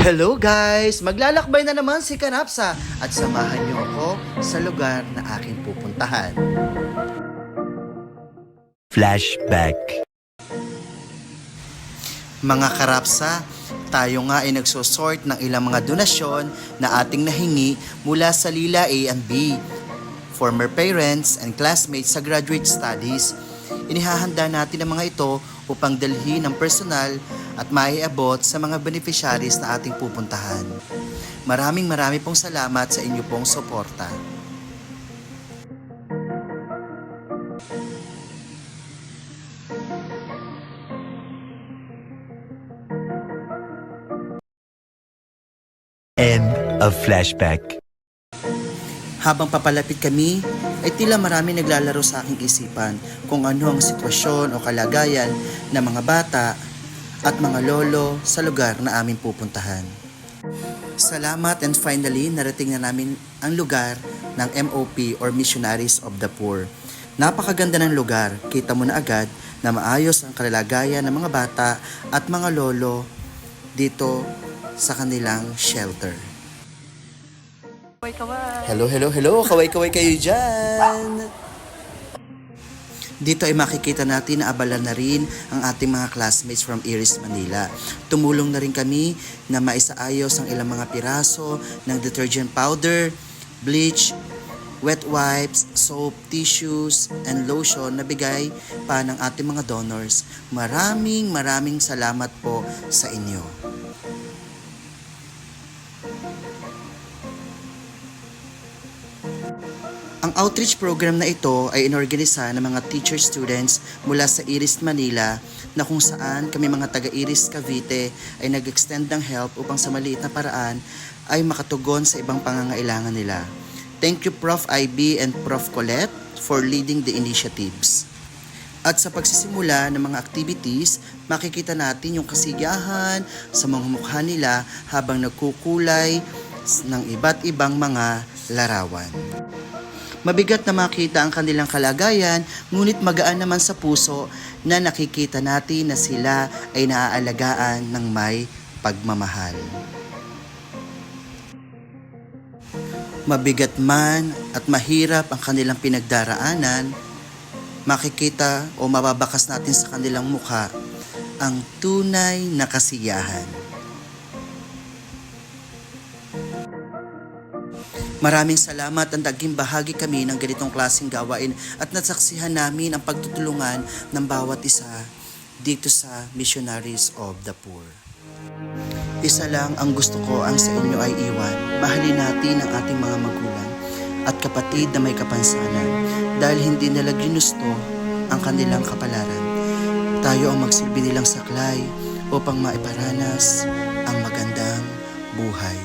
Hello guys! Maglalakbay na naman si Kanapsa at samahan niyo ako sa lugar na aking pupuntahan. Flashback. Mga Karapsa, tayo nga ay nagsosort ng ilang mga donasyon na ating nahingi mula sa Lila A and B, former parents and classmates sa graduate studies. Inihahanda natin ang mga ito upang dalhin ng personal at maiabot sa mga beneficiaries na ating pupuntahan. Maraming pong salamat sa inyo pong suporta. End of flashback. Habang papalapit kami, ay tila marami naglalaro sa aking isipan kung ano ang sitwasyon o kalagayan ng mga bata at mga lolo sa lugar na aming pupuntahan. Salamat, and finally narating na namin ang lugar ng MOP or Missionaries of the Poor. Napakaganda ng lugar, kita mo na agad na maayos ang kalagayan ng mga bata at mga lolo dito sa kanilang shelter. Hello, kaway kayo dyan! Dito ay makikita natin na abala na rin ang ating mga classmates from Iris, Manila. Tumulong na rin kami na maisaayos ang ilang mga piraso ng detergent powder, bleach, wet wipes, soap, tissues, and lotion na bigay pa ng ating mga donors. Maraming salamat po sa inyo. Ang outreach program na ito ay inorganisa ng mga teacher students mula sa Iris, Manila, na kung saan kami mga taga-Iris, Cavite ay nag-extend ng help upang sa maliit na paraan ay makatugon sa ibang pangangailangan nila. Thank you Prof. IB and Prof. Colette for leading the initiatives. At sa pagsisimula ng mga activities, makikita natin yung kasiyahan sa mga mukha nila habang nagkukulay ng iba't ibang mga larawan. Mabigat na makita ang kanilang kalagayan, ngunit magaan naman sa puso na nakikita natin na sila ay naaalagaan ng may pagmamahal. Mabigat man at mahirap ang kanilang pinagdaraanan, makikita o mababakas natin sa kanilang mukha ang tunay na kasiyahan. Maraming salamat ang naging bahagi kami ng ganitong klaseng gawain at nasaksihan namin ang pagtutulungan ng bawat isa dito sa Missionaries of the Poor. Isa lang ang gusto ko ang sa inyo ay iwan. Mahalin natin ang ating mga magulang at kapatid na may kapansanan dahil hindi nila ginusto ang kanilang kapalaran. Tayo ang magsilbi nilang saklay upang maiparanas ang magandang buhay.